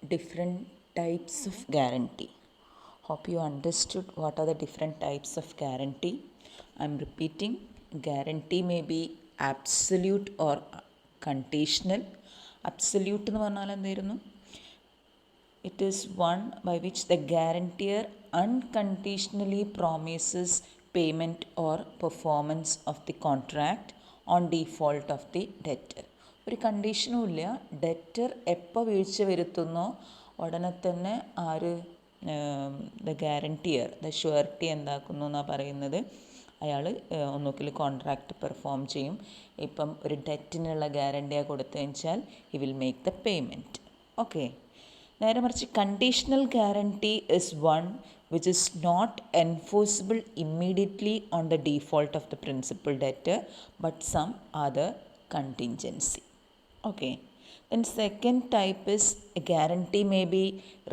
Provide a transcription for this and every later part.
different types of guarantee. Hope you understood what are the different types of guarantee. I'm repeating, guarantee may be absolute or conditional. Absolute എന്ന് പറഞ്ഞാൽ എന്തായിരുന്നു? It is one by which the guarantor unconditionally promises payment or performance of the contract on default of the debtor. ഒരു കണ്ടീഷനും ഇല്ല. Debtor എപ്പോൾ വീഴ്ച വരുത്തുന്നോ ഉടനെ തന്നെ ആര് ദ ഗ്യാരണ്ടിയർ ദ ഷുവർട്ടി എന്താക്കുന്നു എന്നാണ് പറയുന്നത്, അയാൾ ഒന്നുകിൽ കോൺട്രാക്റ്റ് പെർഫോം ചെയ്യും. ഇപ്പം ഒരു ഡെറ്റിനുള്ള ഗ്യാരണ്ടിയാണ് കൊടുത്തതെന്ന് വെച്ചാൽ he will make the payment. Okay. നേരെ മറിച്ച് conditional guarantee is one which is not enforceable immediately on the default of the principal debtor but some other contingency. Okay. Then second type is a guarantee may be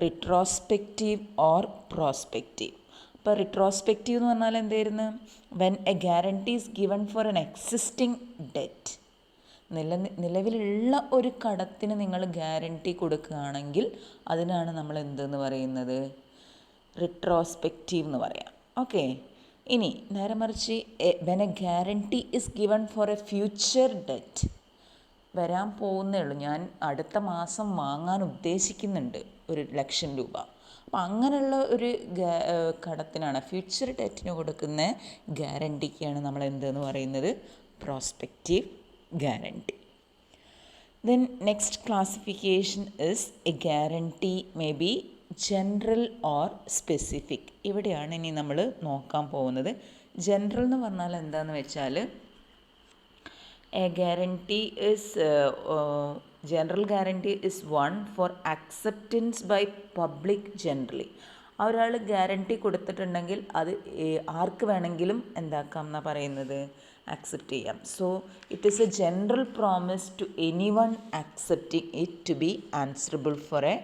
retrospective or prospective. അപ്പോൾ retrospective എന്ന് പറഞ്ഞാൽ എന്തായിരുന്നു? When A guarantee is given four N existing debt. നിലവിലുള്ള ഒരു കടത്തിന് നിങ്ങൾ guarantee കൊടുക്കുകയാണെങ്കിൽ അതിനാണ് നമ്മൾ എന്തെന്ന് പറയുന്നത്? റിട്രോസ്പെക്റ്റീവ് എന്ന് പറയാം. ഓക്കെ. ഇനി നേരെ മറിച്ച് when A guarantee is given for A future debt, വരാൻ പോകുന്നേ ഉള്ളൂ, ഞാൻ അടുത്ത മാസം വാങ്ങാൻ ഉദ്ദേശിക്കുന്നുണ്ട് 1,00,000 രൂപ. അപ്പോൾ അങ്ങനെയുള്ള ഒരു കടത്തിനാണ്, ഫ്യൂച്ചർ ഡെറ്റിന് കൊടുക്കുന്ന ഗ്യാരണ്ടിക്കാണ് നമ്മൾ എന്തെന്ന് പറയുന്നത്? Prospective guarantee. Then next classification is A guarantee may B general or specific. ഇവിടെയാണ് ഇനി നമ്മൾ നോക്കാൻ പോകുന്നത്. ജനറൽ എന്ന് പറഞ്ഞാൽ എന്താണെന്ന് വെച്ചാൽ, a guarantee is general guarantee is one for acceptance by public generally. ഒരാൾ ഗ്യാരണ്ടി കൊടുത്തിട്ടുണ്ടെങ്കിൽ അത് ആർക്ക് വേണമെങ്കിലും എന്താക്കാം എന്നാണ് പറയുന്നത്? അക്സെപ്റ്റ് ചെയ്യാം. So it is a general promise to any one accepting it to be answerable for a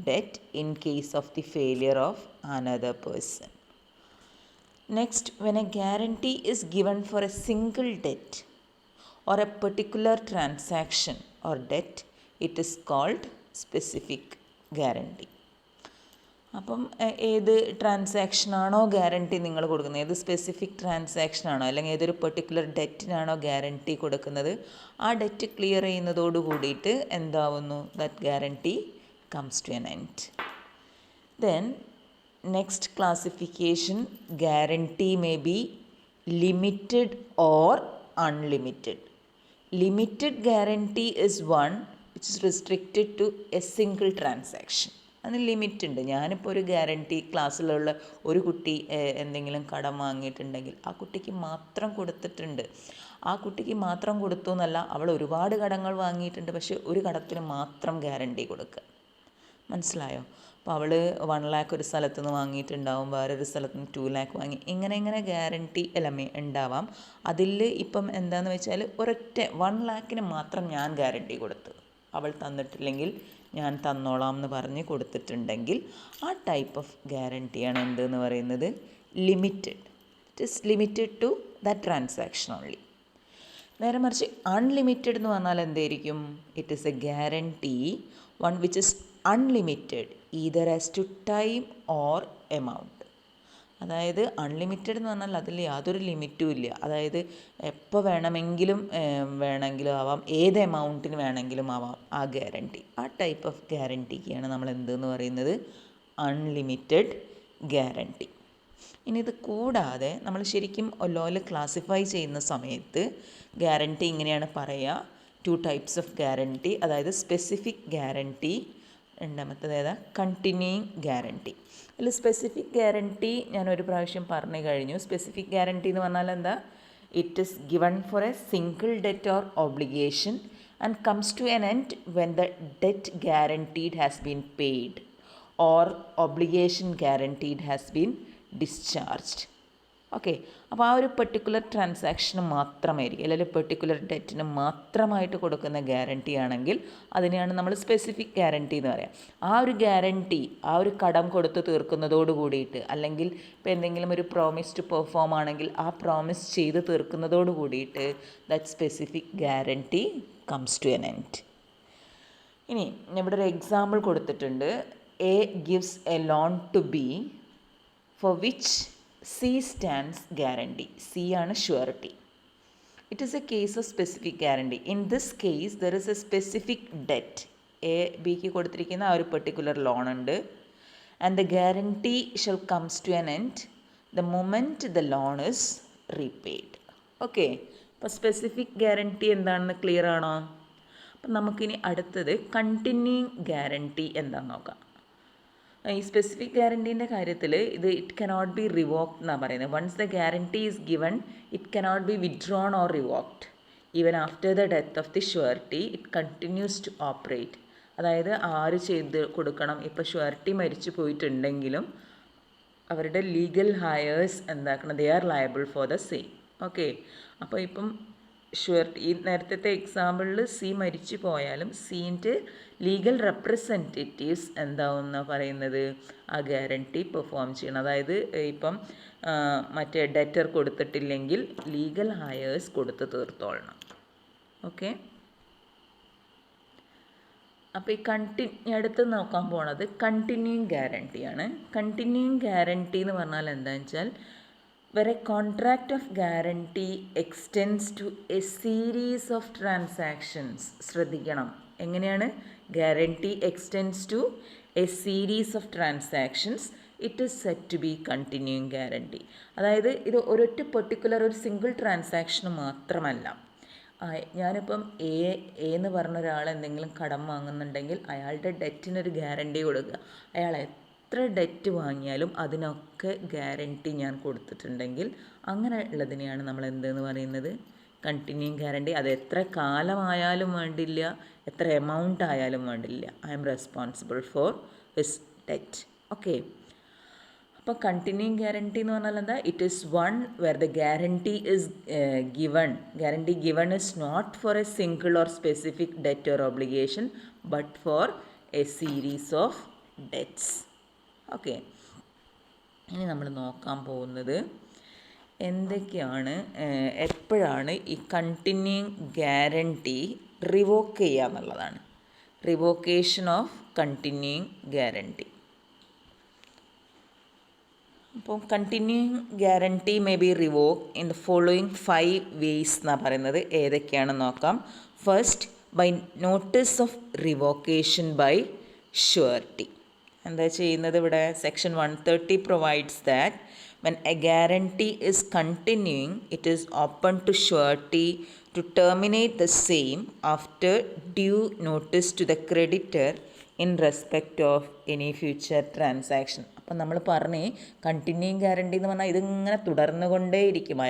debt in case of the failure of another person. Next, when a guarantee is given for a single debt or a particular transaction or debt, it is called specific guarantee. അപ്പം ഏത് ട്രാൻസാക്ഷനാണോ guarantee നിങ്ങൾ കൊടുക്കുന്നത്, ഏത് specific ട്രാൻസാക്ഷനാണോ അല്ലെങ്കിൽ ഏതൊരു particular ഡെറ്റിനാണോ guarantee കൊടുക്കുന്നത്, ആ debt clear ചെയ്യുന്നതോട് കൂടിയിട്ട് എന്താവുന്നു? That guarantee comes to an end. Then next classification, guarantee may be limited or unlimited. Limited guarantee is one which is restricted to a single transaction. അതിന് limit ഉണ്ട്. ഞാനിപ്പോൾ ഒരു guarantee ക്ലാസ്സിലുള്ള ഒരു കുട്ടി എന്തെങ്കിലും കടം വാങ്ങിയിട്ടുണ്ടെങ്കിൽ ആ കുട്ടിക്ക് മാത്രം കൊടുത്തിട്ടുണ്ട്. ആ കുട്ടിക്ക് മാത്രം കൊടുത്തു എന്നല്ല, അവൾ ഒരുപാട് കടങ്ങൾ വാങ്ങിയിട്ടുണ്ട്, പക്ഷേ ഒരു കടത്തിന് മാത്രം ഗ്യാരണ്ടി കൊടുക്കുക. മനസ്സിലായോ? അപ്പോൾ അവൾ 1 lakh ഒരു സ്ഥലത്ത് നിന്ന് വാങ്ങിയിട്ടുണ്ടാവും, വേറൊരു സ്ഥലത്ത് നിന്ന് 2 lakh വാങ്ങി, ഇങ്ങനെ ഗ്യാരണ്ടി ഉണ്ടാവാം. അതിൽ ഇപ്പം എന്താണെന്ന് വെച്ചാൽ ഒരൊറ്റ 1 lakhന് മാത്രം ഞാൻ ഗ്യാരണ്ടി കൊടുത്തു, അവൾ തന്നിട്ടില്ലെങ്കിൽ ഞാൻ തന്നോളാം എന്ന് പറഞ്ഞ് കൊടുത്തിട്ടുണ്ടെങ്കിൽ ആ ടൈപ്പ് ഓഫ് ഗ്യാരണ്ടിയാണ് എന്തെന്ന് പറയുന്നത്? Limited. It is limited to that transaction only. നേരെ മറിച്ച് അൺലിമിറ്റഡ് എന്ന് പറഞ്ഞാൽ എന്തായിരിക്കും? It is a guarantee one which is unlimited either as to time or amount. അതായത് അൺലിമിറ്റഡ് എന്ന് പറഞ്ഞാൽ അതിൽ യാതൊരു ലിമിറ്റും ഇല്ല. അതായത് എപ്പോൾ വേണമെങ്കിലും ആവാം, ഏത് എമൗണ്ടിന് വേണമെങ്കിലും ആവാം ആ ഗ്യാരണ്ടി. ആ ടൈപ്പ് ഓഫ് ഗ്യാരണ്ടിക്കാണ് നമ്മൾ എന്തെന്ന് പറയുന്നത്? Unlimited guarantee. ഇനി ഇത് കൂടാതെ നമ്മൾ ശരിക്കും ഒല്ലോല് ക്ലാസിഫൈ ചെയ്യുന്ന സമയത്ത് ഗ്യാരണ്ടി ഇങ്ങനെയാണ് പറയുക: 2 types ഓഫ് ഗ്യാരണ്ടി. അതായത് സ്പെസിഫിക് ഗ്യാരണ്ടി, രണ്ടാമത്തേത് ഏതാ? Continuing guarantee. അതിൽ സ്പെസിഫിക് ഗ്യാരണ്ടി ഞാൻ ഒരു പ്രാവശ്യം പറഞ്ഞു കഴിഞ്ഞു. സ്പെസിഫിക് ഗ്യാരണ്ടി എന്ന് പറഞ്ഞാൽ എന്താ? It is given for a single debt or obligation and comes to an end when the debt guaranteed has been paid or obligation guaranteed has been discharged. Okay. അപ്പോൾ ആ ഒരു പെർട്ടിക്കുലർ ട്രാൻസാക്ഷന് മാത്രമായിരിക്കും, അല്ലെങ്കിൽ particular ഡെറ്റിന് മാത്രമായിട്ട് കൊടുക്കുന്ന ഗ്യാരണ്ടി ആണെങ്കിൽ അതിനെയാണ് നമ്മൾ സ്പെസിഫിക് ഗ്യാരണ്ടി എന്ന് പറയാം. ആ ഒരു ഗ്യാരണ്ടി ആ ഒരു കടം കൊടുത്ത് തീർക്കുന്നതോട് കൂടിയിട്ട്, അല്ലെങ്കിൽ ഇപ്പോൾ എന്തെങ്കിലും ഒരു പ്രോമിസ് ടു പെർഫോം ആണെങ്കിൽ ആ പ്രോമിസ് ചെയ്ത് തീർക്കുന്നതോട് കൂടിയിട്ട് that specific guarantee comes to an end. ഇനി ഇവിടെ ഒരു എക്സാമ്പിൾ കൊടുത്തിട്ടുണ്ട്. A gives a loan to B for which C stands guarantee. C ആണ് surety. It is a case of specific guarantee. In this case there is a specific debt. A ബിക്ക് കൊടുത്തിരിക്കുന്ന ആ ഒരു particular loan ഉണ്ട്. And the guarantee shall comes to an end the moment the loan is repaid. Okay, അപ്പോൾ specific guarantee എന്താണെന്ന് clear ആണോ? അപ്പം നമുക്കിനി അടുത്തത് കണ്ടിന്യൂയിങ് ഗ്യാരണ്ടി എന്താണെന്ന് നോക്കാം. ഈ സ്പെസിഫിക് ഗ്യാരണ്ടീൻ്റെ കാര്യത്തിൽ ഇത് ഇറ്റ് കനോട്ട് ബി റിവോക്ഡ് എന്നാണ് പറയുന്നത്. Once the guarantee is given it cannot be withdrawn or revoked. Even after the death of the surety it continues to operate. അതായത് ആര് ചെയ്ത് കൊടുക്കണം, ഇപ്പോൾ ഷുവറിറ്റി മരിച്ചു പോയിട്ടുണ്ടെങ്കിലും അവരുടെ ലീഗൽ ഹയേഴ്സ് എന്താക്കണം, they are liable for the same. Okay, അപ്പോൾ ഇപ്പം ഷുവറിറ്റി ഈ നേരത്തെ എക്സാമ്പിളിൽ സി മരിച്ചു പോയാലും സീൻ്റെ ലീഗൽ റെപ്രസെൻറ്റേറ്റീവ്സ് എന്താവുന്ന പറയുന്നത് ആ ഗ്യാരണ്ടി പെർഫോം ചെയ്യണം. അതായത് ഇപ്പം മറ്റേ ഡെറ്റർ കൊടുത്തിട്ടില്ലെങ്കിൽ ലീഗൽ ഹയേഴ്സ് കൊടുത്ത് തീർത്തോളണം. ഓക്കെ, അപ്പോൾ ഈ അടുത്ത് നോക്കാൻ പോണത് കണ്ടിന്യൂയിങ് ഗ്യാരണ്ടിയാണ്. കണ്ടിന്യൂയിങ് ഗ്യാരണ്ടി എന്ന് പറഞ്ഞാൽ എന്താണെന്ന് വെച്ചാൽ where a contract of guarantee extends to a series of transactions. ശ്രദ്ധിക്കണം, എങ്ങനെയാണ്? guarantee extends to a series of transactions, it is said to be continuing guarantee. അതായത് ഇത് ഒരൊറ്റ പെർട്ടിക്കുലർ ഒരു സിംഗിൾ ട്രാൻസാക്ഷൻ മാത്രമല്ല. ഞാനിപ്പം എന്ന് പറഞ്ഞ ഒരാൾ എന്തെങ്കിലും കടം വാങ്ങുന്നുണ്ടെങ്കിൽ അയാളുടെ ഡെറ്റിനൊരു ഗ്യാരണ്ടി കൊടുക്കുക. അയാൾ എത്ര ഡെറ്റ് വാങ്ങിയാലും അതിനൊക്കെ ഗ്യാരണ്ടി ഞാൻ കൊടുത്തിട്ടുണ്ടെങ്കിൽ അങ്ങനെ ഉള്ളതിനെയാണ് നമ്മൾ എന്തെന്ന് പറയുന്നത്? Continuing guarantee. അത് എത്ര കാലമായാലും വേണ്ടില്ല, എത്ര എമൗണ്ട് ആയാലും വേണ്ടില്ല, I am responsible for his debt. Okay, അപ്പോൾ കണ്ടിന്യൂയിങ് ഗ്യാരണ്ടി എന്ന് പറഞ്ഞാൽ എന്താ? It is one where the guarantee is given. Guarantee given is not for a single or specific debt or obligation but for a series of debts. Okay, ഇനി നമ്മൾ നോക്കാൻ പോകുന്നത് എന്തൊക്കെയാണ്, എപ്പോഴാണ് ഈ കണ്ടിന്യൂയിങ് ഗ്യാരണ്ടി റിവോക്ക് ചെയ്യുക എന്നുള്ളതാണ്. Revocation of continuing guarantee. അപ്പോൾ continuing guarantee may be revoke in the following 5 ways എന്നാണ് പറയുന്നത്. ഏതൊക്കെയാണെന്ന് നോക്കാം. First, by notice of revocation by surety. എന്താ ചെയ്യുന്നത് ഇവിടെ? Section 130 provides that when a guarantee is continuing it is open to surety to terminate the same after due notice to the creditor in respect of any future transaction. അപ്പം നമ്മൾ പറഞ്ഞ് continuing guarantee എന്ന് പറഞ്ഞാൽ ഇതിങ്ങനെ തുടർന്നുകൊണ്ടേയിരിക്കും.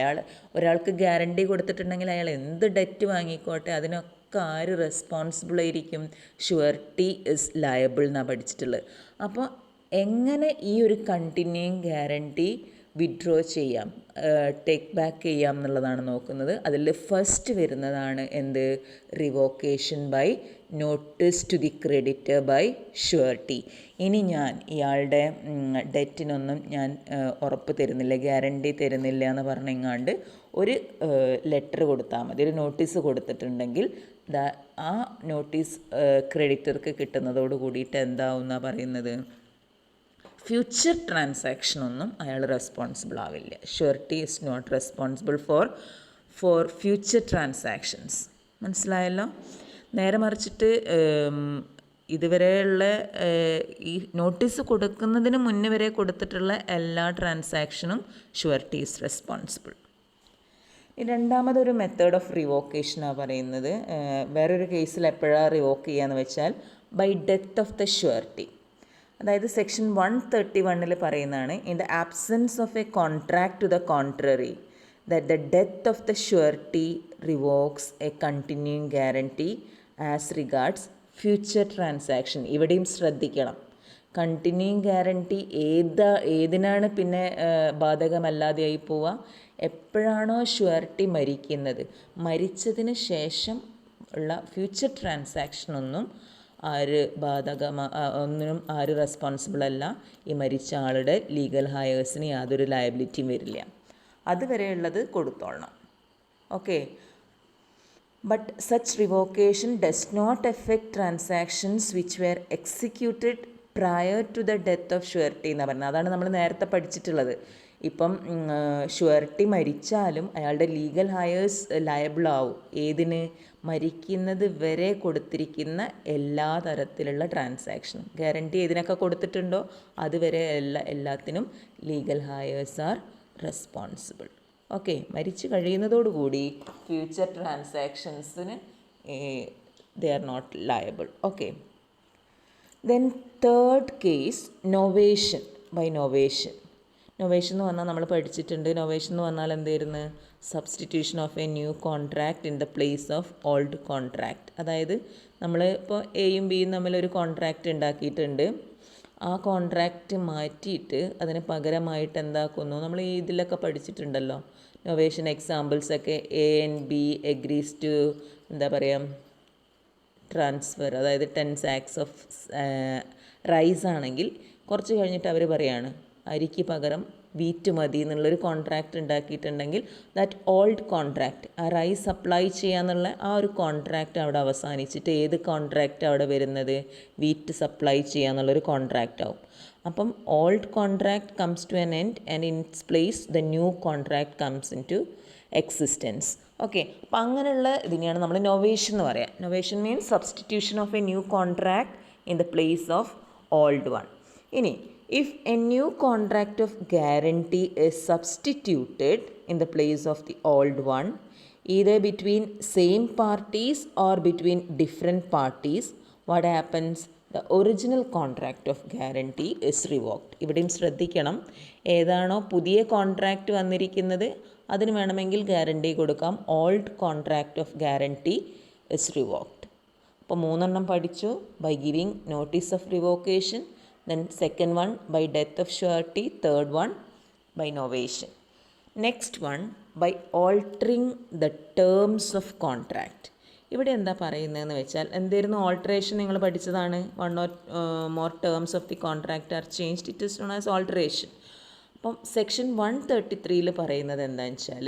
ഒരാൾക്ക് guarantee കൊടുത്തിട്ടുണ്ടെങ്കിൽ അയാൾ എന്ത് ഡെറ്റ് വാങ്ങിക്കോട്ടെ അതിനൊക്കെ ആര് റെസ്പോൺസിബിൾ ആയിരിക്കും? ഷുവറിറ്റി ഇസ് ലയബിൾ എന്നാണ് പഠിച്ചിട്ടുള്ളത്. അപ്പോൾ എങ്ങനെ ഈ ഒരു കണ്ടിന്യൂയിങ് ഗ്യാരണ്ടി വിഡ്രോ ചെയ്യാം, ടേക്ക് ബാക്ക് ചെയ്യാം എന്നുള്ളതാണ് നോക്കുന്നത്. അതിൽ ഫസ്റ്റ് വരുന്നതാണ് എന്ത്? Revocation by notice to the creditor by surety. ഇനി ഞാൻ ഇയാളുടെ ഡെറ്റിനൊന്നും ഞാൻ ഉറപ്പ് തരുന്നില്ല, ഗ്യാരണ്ടി തരുന്നില്ല എന്ന് പറഞ്ഞെങ്ങാണ്ട് ഒരു ലെറ്റർ കൊടുത്താൽ മതി, ഒരു നോട്ടീസ് കൊടുത്തിട്ടുണ്ടെങ്കിൽ ആ നോട്ടീസ് ക്രെഡിറ്റർക്ക് കിട്ടുന്നതോട് കൂടിയിട്ട് എന്താവും എന്നാണ് പറയുന്നത്? ഫ്യൂച്ചർ ട്രാൻസാക്ഷനൊന്നും അയാൾ റെസ്പോൺസിബിൾ ആവില്ല. Surety is not responsible for future transactions. മനസ്സിലായല്ലോ? നേരെ മറിച്ചിട്ട് ഇതുവരെയുള്ള ഈ നോട്ടീസ് കൊടുക്കുന്നതിന് മുന്നേ വരെ കൊടുത്തിട്ടുള്ള എല്ലാ ട്രാൻസാക്ഷനും ഷുവറിറ്റി ഈസ് റെസ്പോൺസിബിൾ. രണ്ടാമതൊരു മെത്തേഡ് ഓഫ് റിവോക്കേഷനാണ് പറയുന്നത്. വേറൊരു കേസിൽ എപ്പോഴാണ് റിവോക്ക് ചെയ്യുക എന്ന് വെച്ചാൽ by death of the surety. അതായത് സെക്ഷൻ 131 പറയുന്നതാണ്, in the absence of a contract to the contrary that the death of the surety revokes a continuing guarantee as regards future transaction. ഇവിടെയും ശ്രദ്ധിക്കണം, കണ്ടിന്യൂയിങ് ഗ്യാരണ്ടി ഏതിനാണ് പിന്നെ ബാധകമല്ലാതെയായി പോവുക? എപ്പോഴാണോ surety മരിച്ചതിന് ശേഷം ഉള്ള ഫ്യൂച്ചർ ട്രാൻസാക്ഷനൊന്നും ഒന്നിനും ആര് റെസ്പോൺസിബിൾ അല്ല. ഈ മരിച്ച ആളുടെ ലീഗൽ ഹയേഴ്സിന് യാതൊരു ലയബിലിറ്റിയും വരില്ല. അതുവരെയുള്ളത് കൊടുത്തോളണം. Okay, but such revocation does not effect transactions which were executed prior to the death of surety എന്ന് പറയുന്നത്. അതാണ് നമ്മൾ നേരത്തെ പഠിച്ചിട്ടുള്ളത്. ഇപ്പം ഷുവർട്ടി മരിച്ചാലും അയാളുടെ ലീഗൽ ഹയേഴ്സ് ലയബിൾ ആവും. ഏതിന്? മരിക്കുന്നത് വരെ കൊടുത്തിരിക്കുന്ന എല്ലാ തരത്തിലുള്ള ട്രാൻസാക്ഷനും. ഗ്യാരണ്ടി ഏതിനൊക്കെ കൊടുത്തിട്ടുണ്ടോ അതുവരെ എല്ലാത്തിനും legal heirs are responsible. Okay, മരിച്ചു കഴിയുന്നതോടുകൂടി ഫ്യൂച്ചർ ട്രാൻസാക്ഷൻസിന് they are not liable. Okay, then third case novation by novation. Novation എന്ന് പറഞ്ഞാൽ നമ്മൾ പഠിച്ചിട്ടുണ്ട്. നൊവേഷൻ എന്ന് പറഞ്ഞാൽ എന്തായിരുന്നു? Substitution of a new contract in the place of old contract. അതായത് നമ്മൾ ഇപ്പോൾ എയും ബിയും തമ്മിലൊരു കോൺട്രാക്റ്റ് ഉണ്ടാക്കിയിട്ടുണ്ട്. ആ കോൺട്രാക്റ്റ് മാറ്റിയിട്ട് അതിന് പകരമായിട്ട് എന്താക്കുന്നു? നമ്മൾ ഇതിലൊക്കെ പഠിച്ചിട്ടുണ്ടല്ലോ നൊവേഷൻ എക്സാമ്പിൾസൊക്കെ. A and B agrees to എന്താ പറയുക ട്രാൻസ്ഫർ, അതായത് 10 sacks ഓഫ് റൈസ് ആണെങ്കിൽ കുറച്ച് കഴിഞ്ഞിട്ട് അവർ പറയാണ് അരിക്ക് പകരം വീറ്റ് മതി എന്നുള്ളൊരു കോൺട്രാക്റ്റ് ഉണ്ടാക്കിയിട്ടുണ്ടെങ്കിൽ ദാറ്റ് ഓൾഡ് കോൺട്രാക്റ്റ്, ആ റൈസ് സപ്ലൈ ചെയ്യാന്നുള്ള ആ ഒരു കോൺട്രാക്റ്റ് അവിടെ അവസാനിച്ചിട്ട് ഏത് കോൺട്രാക്റ്റ് അവിടെ വരുന്നത്? വീറ്റ് സപ്ലൈ ചെയ്യാന്നുള്ളൊരു കോൺട്രാക്റ്റ് ആവും. അപ്പം old contract comes to an end and in its place the new contract comes into existence. Okay, അപ്പം അങ്ങനെയുള്ള ഇതിനെയാണ് നമ്മൾ നൊവേഷൻ എന്ന് പറയുക. Novation means substitution of a new contract in the place of old one. ഇനി if a new contract of guarantee is substituted in the place of the old one, either between same parties or between different parties, what happens? The original contract of guarantee is revoked. ഇവിടെയും ശ്രദ്ധിക്കണം, ഏതാണോ പുതിയ contract വന്നിരിക്കുന്നത് അതിന് വേണമെങ്കിൽ guarantee കൊടുക്കാം. Old contract of guarantee is revoked. അപ്പോൾ 3 പഠിച്ചു. By giving notice of revocation, then second one by death of surety, third one by novation. Next one by altering the terms of contract. ഇവിടെ എന്താ പറയുന്നതെന്ന് വെച്ചാൽ, എന്തായിരുന്നു alteration? നിങ്ങൾ പഠിച്ചതാണ്. 1 or more terms of the contract are changed, it is known as alteration. അപ്പം section 133 പറയുന്നത് എന്താണെന്ന് വെച്ചാൽ,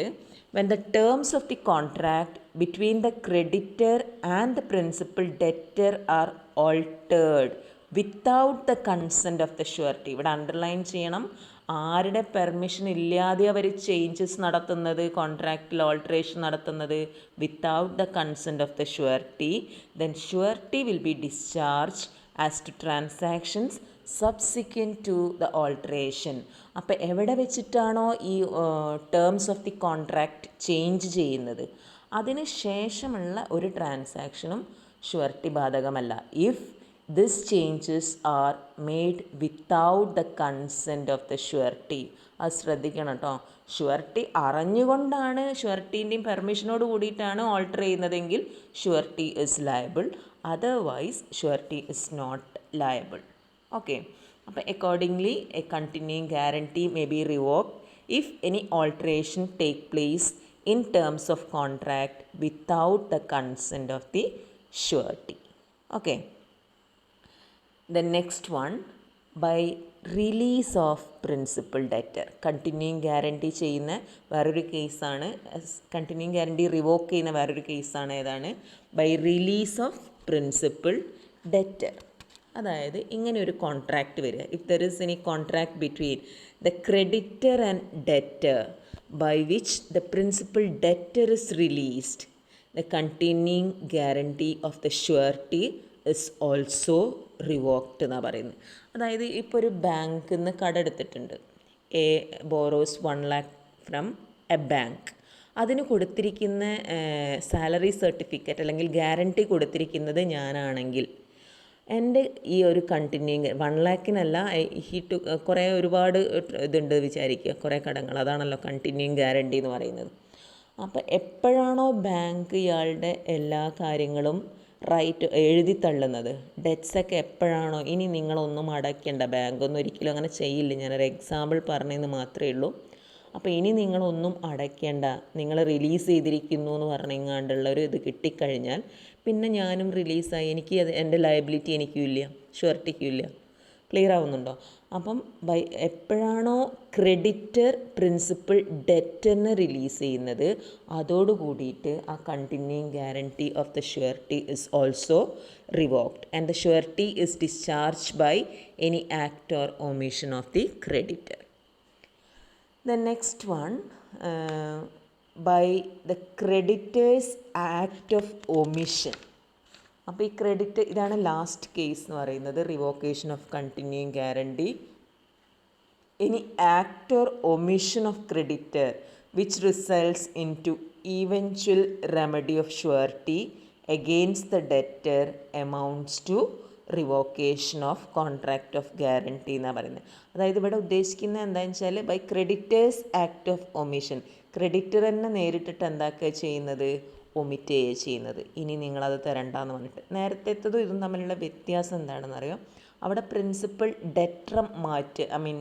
when the terms of the contract between the creditor and the principal debtor are altered without the consent of the surety. ഇവിടെ underline ചെയ്യണം, ആരുടെ permission ഇല്ലാതെ അവർ changes നടത്തുന്നത്, കോൺട്രാക്റ്റിൽ ഓൾട്ടറേഷൻ നടത്തുന്നത്? Without the consent of the surety, then surety will be discharge as to transactions subsequent to the alteration. അപ്പോൾ എവിടെ വെച്ചിട്ടാണോ ഈ terms of the contract change ചെയ്യുന്നത് അതിന് ശേഷമുള്ള ഒരു ട്രാൻസാക്ഷനും ഷുവർട്ടി ബാധകമല്ല. If these changes are made without the consent of the surety. അത് ശ്രദ്ധിക്കണം കേട്ടോ. ഷുവർട്ടി അറിഞ്ഞുകൊണ്ടാണ്, ഷുവർട്ടീൻ്റെയും പെർമിഷനോട് കൂടിയിട്ടാണ് ഓൾട്ടർ ചെയ്യുന്നതെങ്കിൽ surety is liable, otherwise surety is not liable. Okay, അപ്പോൾ accordingly a continuing guarantee may be revoked if any alteration take place in terms of contract without the consent of the surety. Okay, the next one by release of principal debtor. Continuing guarantee ചെയ്യുന്ന വേറൊരു കേസാണ്, continuing guarantee revoke ചെയ്യുന്ന വേറൊരു കേസാണ്. ഏതാണ്? By release of principal debtor. അതായത് ഇങ്ങനെ ഒരു കോൺട്രാക്റ്റ് വരിക. If there is any contract between the creditor and debtor by which the principal debtor is released, the continuing guarantee of the surety is also revoked എന്നാണ് പറയുന്നത്. അതായത് ഇപ്പോൾ ഒരു ബാങ്കിൽ നിന്ന് കടമെടുത്തിട്ടുണ്ട്. A borrows 1 lakh from a bank. അതിന് കൊടുത്തിരിക്കുന്ന സാലറി സർട്ടിഫിക്കറ്റ് അല്ലെങ്കിൽ ഗ്യാരണ്ടി കൊടുത്തിരിക്കുന്നത് ഞാനാണെങ്കിൽ, എൻ്റെ ഈ ഒരു കണ്ടിന്യൂയിങ് 1 lakhനല്ല, കുറേ ഒരുപാട് ഇതുണ്ട് വിചാരിക്കുക, കുറേ കടങ്ങൾ, അതാണല്ലോ കണ്ടിന്യൂയിങ് ഗ്യാരണ്ടി എന്ന് പറയുന്നത്. അപ്പോൾ എപ്പോഴാണോ ബാങ്ക് ഇയാളുടെ എല്ലാ കാര്യങ്ങളും റൈറ്റ് എഴുതി തള്ളുന്നത്, ഡെറ്റ്സൊക്കെ എപ്പോഴാണോ, ഇനി നിങ്ങളൊന്നും അടയ്ക്കേണ്ട, ബാങ്കൊന്നും ഒരിക്കലും അങ്ങനെ ചെയ്യില്ല, ഞാനൊരു എക്സാമ്പിൾ പറഞ്ഞതെന്ന് മാത്രമേ ഉള്ളൂ. അപ്പോൾ ഇനി നിങ്ങളൊന്നും അടയ്ക്കേണ്ട, നിങ്ങൾ റിലീസ് ചെയ്തിരിക്കുന്നു എന്ന് പറഞ്ഞെങ്ങാണ്ടുള്ളൊരു ഇത് കിട്ടിക്കഴിഞ്ഞാൽ പിന്നെ ഞാനും റിലീസായി, എനിക്ക് എൻ്റെ ലയബിലിറ്റി എനിക്കും ഇല്ല, ഷുവർട്ടിക്കും ഇല്ല. ക്ലിയർ ആവുന്നുണ്ടോ? അപ്പം എപ്പോഴാണോ ക്രെഡിറ്റർ പ്രിൻസിപ്പൽ ഡെറ്ററിന് റിലീസ് ചെയ്യുന്നത്, അതോട് കൂടിയിട്ട് ആ continuing guarantee of the surety is also revoked and the surety is discharge by any act or omission of the creditor. The next one, by the creditors act of omission. അപ്പോൾ ഈ credit, ഇതാണ് last case എന്ന് പറയുന്നത്, revocation of continuing guarantee. Any act or omission of creditor which results in to eventual remedy of surety against the debtor amounts to revocation of contract of guarantee എന്നാണ് പറയുന്നത്. അതായത് ഇവിടെ ഉദ്ദേശിക്കുന്നത് എന്താണെന്ന് വെച്ചാൽ by creditor's act of omission, creditor തന്നെ നേരിട്ടിട്ട് എന്താക്കുക ചെയ്യുന്നത്, ഒമിറ്റ് ചെയ്യുക ചെയ്യുന്നത്. ഇനി നിങ്ങളത് തരണ്ടെന്ന് പറഞ്ഞിട്ട്. നേരത്തേത്തതും ഇതും തമ്മിലുള്ള വ്യത്യാസം എന്താണെന്ന് അറിയാം. അവിടെ പ്രിൻസിപ്പൽ ഡെറ്റർ മാറ്റ്, ഐ മീൻ